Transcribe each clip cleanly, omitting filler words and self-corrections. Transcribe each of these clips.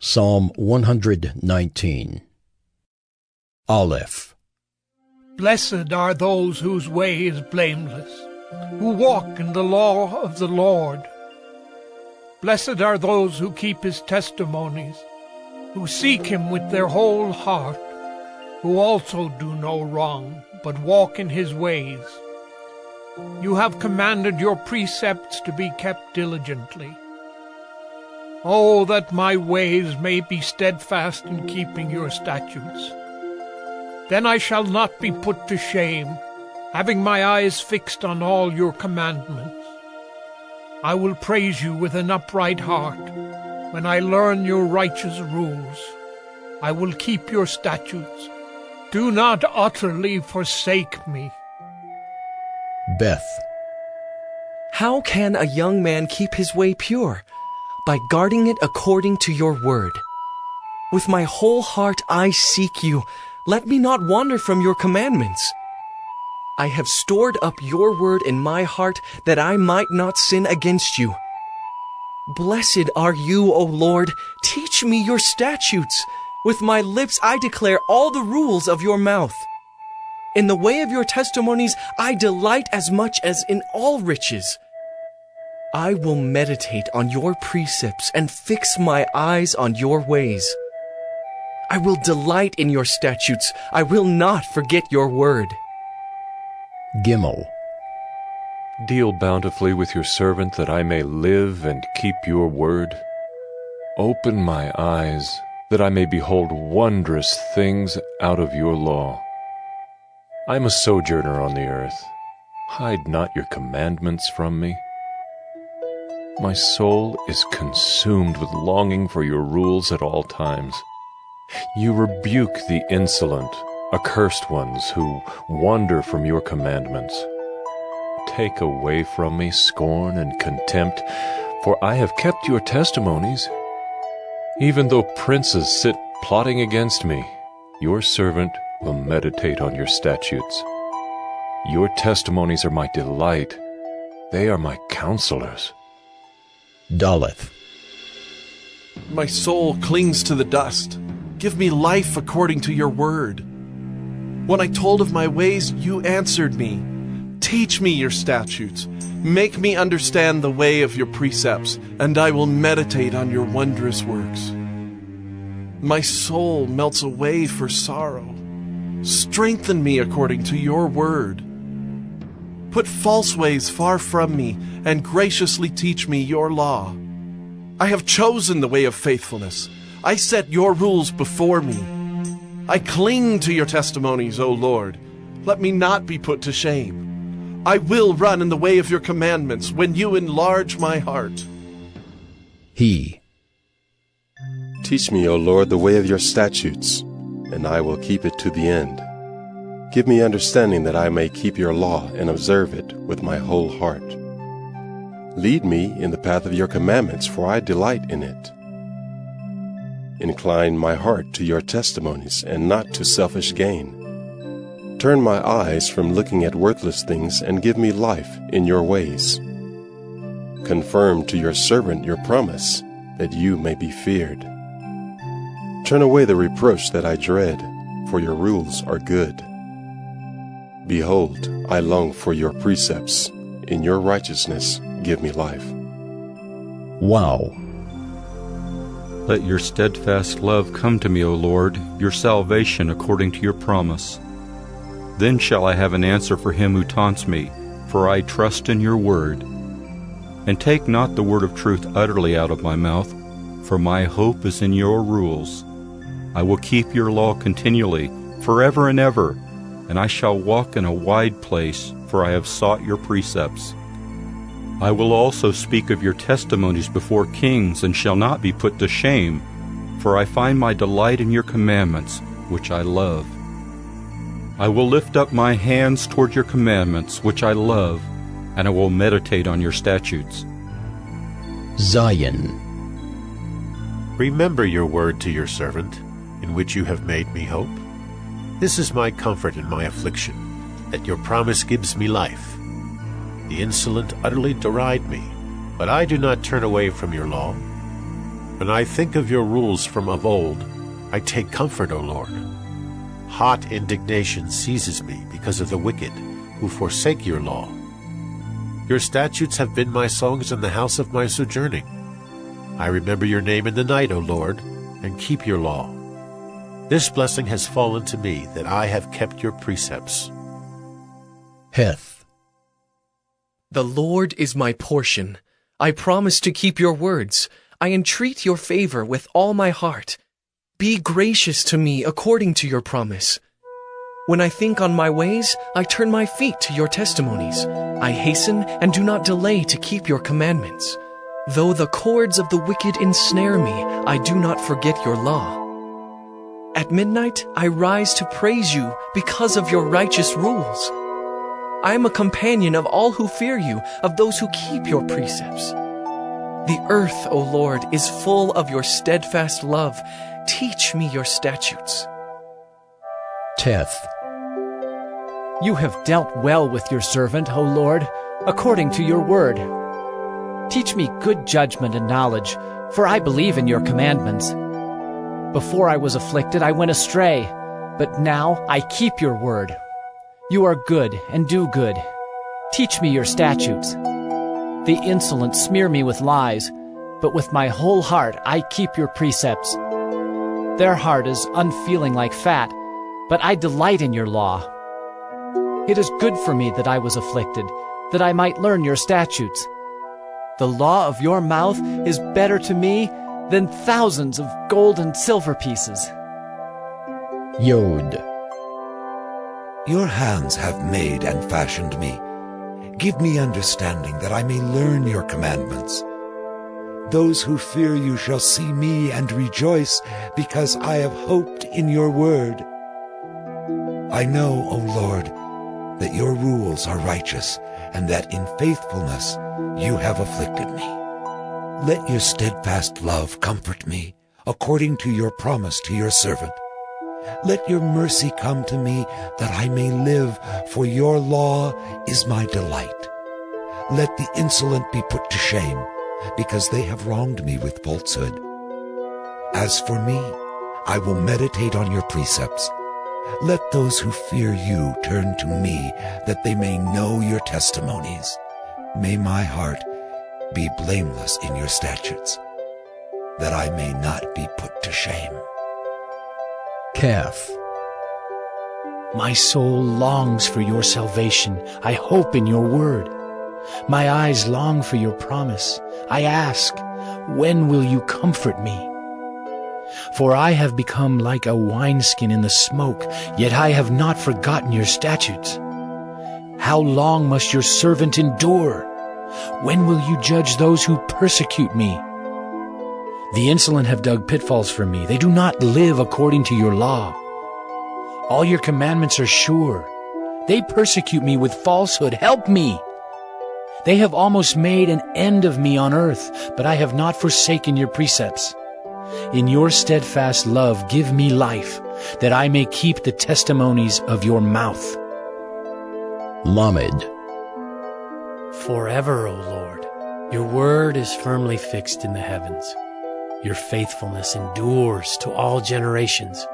Psalm 119. Aleph. Blessed are those whose way is blameless, who walk in the law of the Lord. Blessed are those who keep his testimonies, who seek him with their whole heart, who also do no wrong, but walk in his ways. You have commanded your precepts to be kept diligently. Oh, that my ways may be steadfast in keeping your statutes. Then I shall not be put to shame, having my eyes fixed on all your commandments. I will praise you with an upright heart when I learn your righteous rules. I will keep your statutes. Do not utterly forsake me. Beth. How can a young man keep his way pure? By guarding it according to your word. With my whole heart I seek you. Let me not wander from your commandments. I have stored up your word in my heart that I might not sin against you. Blessed are you, O Lord. Teach me your statutes. With my lips I declare all the rules of your mouth. In the way of your testimonies I delight as much as in all riches. I will meditate on your precepts and fix my eyes on your ways. I will delight in your statutes. I will not forget your word. Gimel. Deal bountifully with your servant that I may live and keep your word. Open my eyes that I may behold wondrous things out of your law. I am a sojourner on the earth. Hide not your commandments from me. My soul is consumed with longing for your rules at all times. You rebuke the insolent, accursed ones who wander from your commandments. Take away from me scorn and contempt, for I have kept your testimonies. Even though princes sit plotting against me, your servant will meditate on your statutes. Your testimonies are my delight. They are my counselors. Daleth. My soul clings to the dust. Give me life according to your word. When I told of my ways, you answered me. Teach me your statutes. Make me understand the way of your precepts, and I will meditate on your wondrous works. My soul melts away for sorrow. Strengthen me according to your word. Put false ways far from me, and graciously teach me your law. I have chosen the way of faithfulness. I set your rules before me. I cling to your testimonies, O Lord. Let me not be put to shame. I will run in the way of your commandments when you enlarge my heart. He. Teach me, O Lord, the way of your statutes, and I will keep it to the end. Give me understanding that I may keep your law and observe it with my whole heart. Lead me in the path of your commandments, for I delight in it. Incline my heart to your testimonies and not to selfish gain. Turn my eyes from looking at worthless things and give me life in your ways. Confirm to your servant your promise, that you may be feared. Turn away the reproach that I dread, for your rules are good. Behold, I long for your precepts. In your righteousness, give me life. Wow. Let your steadfast love come to me, O Lord, your salvation according to your promise. Then shall I have an answer for him who taunts me, for I trust in your word. And take not the word of truth utterly out of my mouth, for my hope is in your rules. I will keep your law continually, forever and ever, and I shall walk in a wide place, for I have sought your precepts. I will also speak of your testimonies before kings, and shall not be put to shame, for I find my delight in your commandments, which I love. I will lift up my hands toward your commandments, which I love, and I will meditate on your statutes. Zion. Remember your word to your servant, in which you have made me hope. This is my comfort in my affliction, that your promise gives me life. The insolent utterly deride me, but I do not turn away from your law. When I think of your rules from of old, I take comfort, O Lord. Hot indignation seizes me because of the wicked, who forsake your law. Your statutes have been my songs in the house of my sojourning. I remember your name in the night, O Lord, and keep your law. This blessing has fallen to me, that I have kept your precepts. Heth. The Lord is my portion. I promise to keep your words. I entreat your favor with all my heart. Be gracious to me according to your promise. When I think on my ways, I turn my feet to your testimonies. I hasten and do not delay to keep your commandments. Though the cords of the wicked ensnare me, I do not forget your law. At midnight, I rise to praise you because of your righteous rules. I am a companion of all who fear you, of those who keep your precepts. The earth, O Lord, is full of your steadfast love. Teach me your statutes. Teth. You have dealt well with your servant, O Lord, according to your word. Teach me good judgment and knowledge, for I believe in your commandments. Before I was afflicted, I went astray, but now I keep your word. You are good and do good. Teach me your statutes. The insolent smear me with lies, but with my whole heart I keep your precepts. Their heart is unfeeling like fat, but I delight in your law. It is good for me that I was afflicted, that I might learn your statutes. The law of your mouth is better to me than thousands of gold and silver pieces. Yod. Your hands have made and fashioned me. Give me understanding that I may learn your commandments. Those who fear you shall see me and rejoice, because I have hoped in your word. I know, O Lord, that your rules are righteous, and that in faithfulness you have afflicted me. Let your steadfast love comfort me, according to your promise to your servant. Let your mercy come to me, that I may live, for your law is my delight. Let the insolent be put to shame, because they have wronged me with falsehood. As for me, I will meditate on your precepts. Let those who fear you turn to me, that they may know your testimonies. May my heart be blameless in your statutes, that I may not be put to shame. Calf. My soul longs for your salvation. I hope in your word. My eyes long for your promise. I ask, when will you comfort me? For I have become like a wineskin in the smoke, yet I have not forgotten your statutes. How long must your servant endure? When will you judge those who persecute me? The insolent have dug pitfalls for me. They do not live according to your law. All your commandments are sure. They persecute me with falsehood. Help me! They have almost made an end of me on earth, but I have not forsaken your precepts. In your steadfast love give me life, that I may keep the testimonies of your mouth. Lamed. Forever, O Lord, your word is firmly fixed in the heavens. Your faithfulness endures to all generations.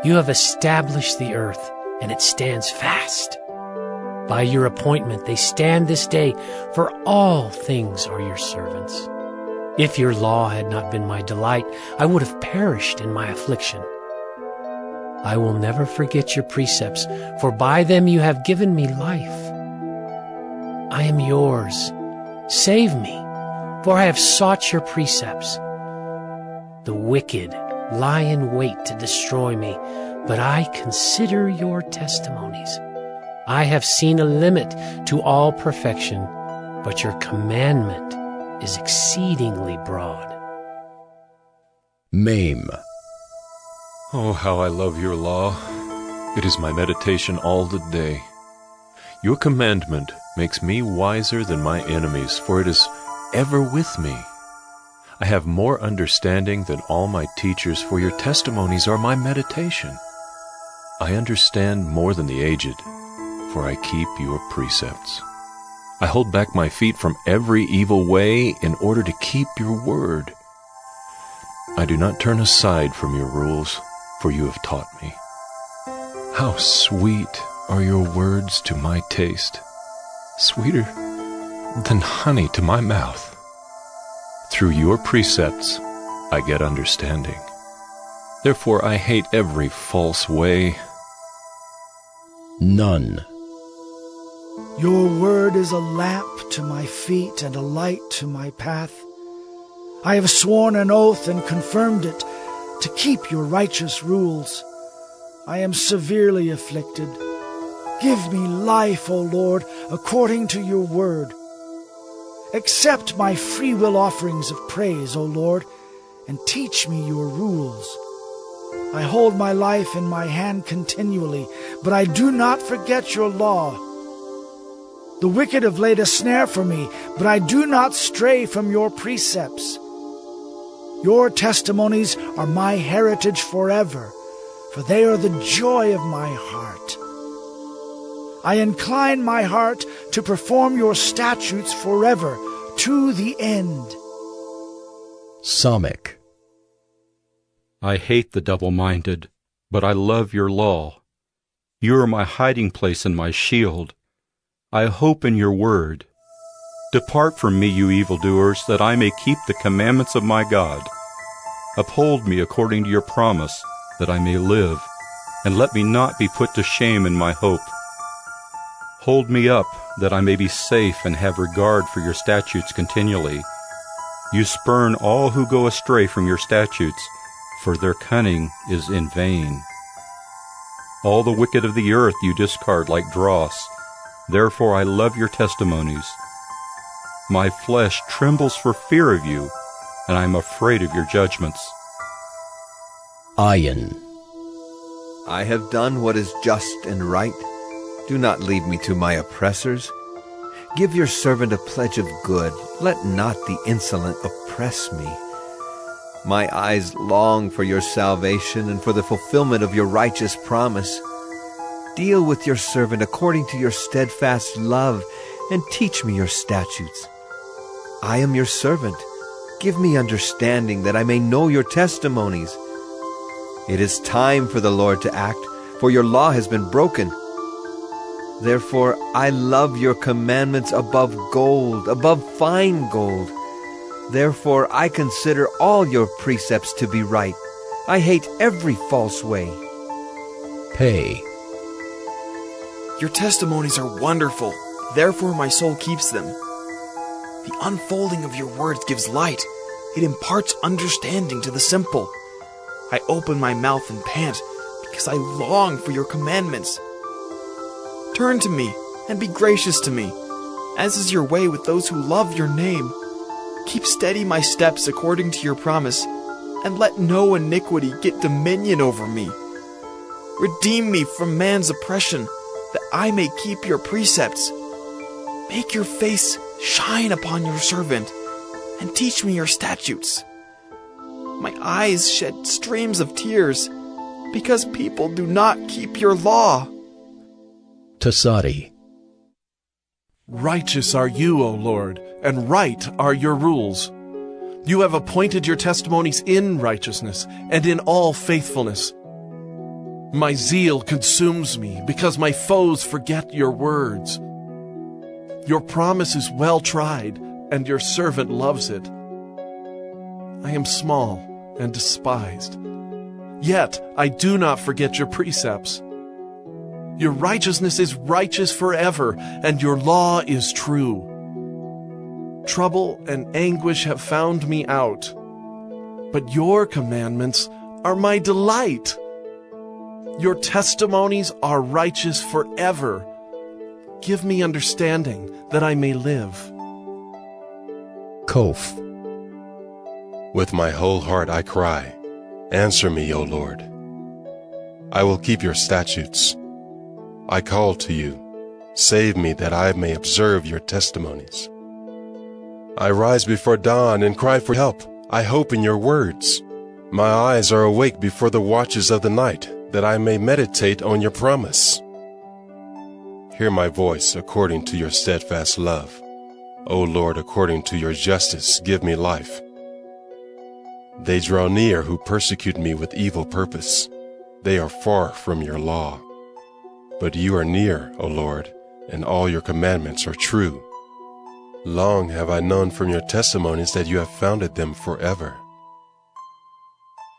You have established the earth, and it stands fast. By your appointment they stand this day, for all things are your servants. If your law had not been my delight, I would have perished in my affliction. I will never forget your precepts, for by them you have given me life. I am yours. Save me, for I have sought your precepts. The wicked lie in wait to destroy me, but I consider your testimonies. I have seen a limit to all perfection, but your commandment is exceedingly broad. Mame. Oh, how I love your law. It is my meditation all the day. Your commandment makes me wiser than my enemies, for it is ever with me. I have more understanding than all my teachers, for your testimonies are my meditation. I understand more than the aged, for I keep your precepts. I hold back my feet from every evil way in order to keep your word. I do not turn aside from your rules, for you have taught me. How sweet are your words to my taste, sweeter than honey to my mouth. Through your precepts I get understanding. Therefore I hate every false way. None. Your word is a lamp to my feet and a light to my path. I have sworn an oath and confirmed it to keep your righteous rules. I am severely afflicted. Give me life, O Lord, according to your word. Accept my free will offerings of praise, O Lord, and teach me your rules. I hold my life in my hand continually, but I do not forget your law. The wicked have laid a snare for me, but I do not stray from your precepts. Your testimonies are my heritage forever, for they are the joy of my heart. I incline my heart to perform your statutes forever, to the end. Psalmic. I hate the double-minded, but I love your law. You are my hiding place and my shield. I hope in your word. Depart from me, you evildoers, that I may keep the commandments of my God. Uphold me according to your promise, that I may live, and let me not be put to shame in my hope. Hold me up, that I may be safe and have regard for your statutes continually. You spurn all who go astray from your statutes, for their cunning is in vain. All the wicked of the earth you discard like dross. Therefore I love your testimonies. My flesh trembles for fear of you, and I am afraid of your judgments. Iron. I have done what is just and right. Do not leave me to my oppressors. Give your servant a pledge of good. Let not the insolent oppress me. My eyes long for your salvation and for the fulfillment of your righteous promise. Deal with your servant according to your steadfast love, and teach me your statutes. I am your servant. Give me understanding that I may know your testimonies. It is time for the Lord to act, for your law has been broken. Therefore I love your commandments above gold, above fine gold. Therefore I consider all your precepts to be right. I hate every false way. Pay. Your testimonies are wonderful, therefore my soul keeps them. The unfolding of your words gives light. It imparts understanding to the simple. I open my mouth and pant, because I long for your commandments. Turn to me, and be gracious to me, as is your way with those who love your name. Keep steady my steps according to your promise, and let no iniquity get dominion over me. Redeem me from man's oppression, that I may keep your precepts. Make your face shine upon your servant, and teach me your statutes. My eyes shed streams of tears, because people do not keep your law. Tasadi. Righteous are you, O Lord, and right are your rules. You have appointed your testimonies in righteousness and in all faithfulness. My zeal consumes me because my foes forget your words. Your promise is well tried, and your servant loves it. I am small and despised, yet I do not forget your precepts. Your righteousness is righteous forever, and your law is true. Trouble and anguish have found me out, but your commandments are my delight. Your testimonies are righteous forever. Give me understanding that I may live. Koph. With my whole heart I cry, answer me, O Lord. I will keep your statutes. I call to you, save me that I may observe your testimonies. I rise before dawn and cry for help. I hope in your words. My eyes are awake before the watches of the night, that I may meditate on your promise. Hear my voice according to your steadfast love. O Lord, according to your justice, give me life. They draw near who persecute me with evil purpose. They are far from your law. But you are near, O Lord, and all your commandments are true. Long have I known from your testimonies that you have founded them forever.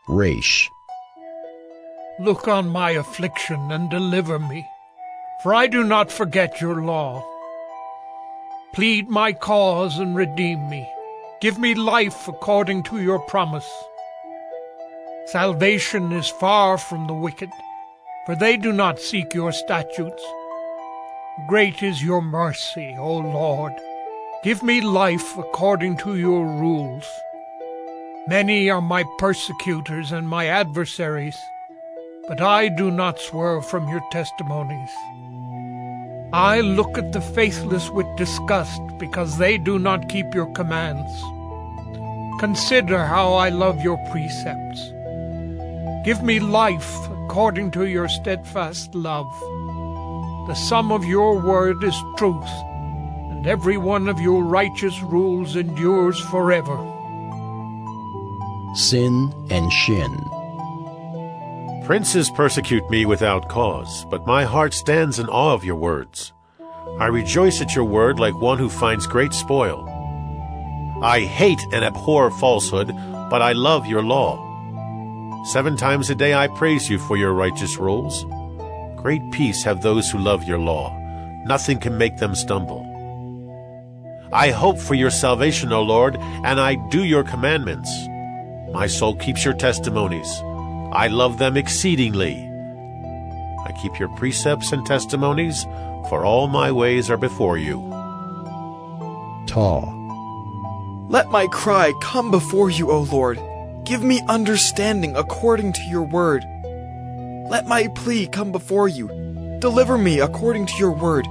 Resh. Look on my affliction and deliver me, for I do not forget your law. Plead my cause and redeem me. Give me life according to your promise. Salvation is far from the wicked, for they do not seek your statutes. Great is your mercy, O Lord. Give me life according to your rules. Many are my persecutors and my adversaries, but I do not swerve from your testimonies. I look at the faithless with disgust because they do not keep your commands. Consider how I love your precepts. Give me life according to your steadfast love. The sum of your word is truth, and every one of your righteous rules endures forever. Sin and Shin. Princes persecute me without cause, but my heart stands in awe of your words. I rejoice at your word like one who finds great spoil. I hate and abhor falsehood, but I love your law. 7 times a day I praise you for your righteous rules. Great peace have those who love your law. Nothing can make them stumble. I hope for your salvation, O Lord, and I do your commandments. My soul keeps your testimonies. I love them exceedingly. I keep your precepts and testimonies, for all my ways are before you. Taw. Let my cry come before you, O Lord. Give me understanding according to your word. Let my plea come before you. Deliver me according to your word.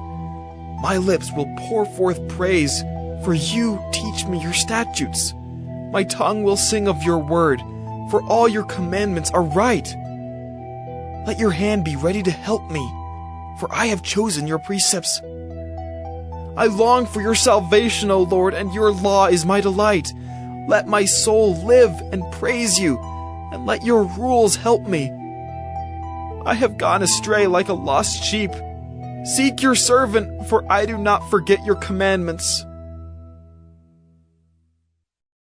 My lips will pour forth praise, for you teach me your statutes. My tongue will sing of your word, for all your commandments are right. Let your hand be ready to help me, for I have chosen your precepts. I long for your salvation, O Lord, and your law is my delight. Let my soul live and praise you, and let your rules help me. I have gone astray like a lost sheep. Seek your servant, for I do not forget your commandments.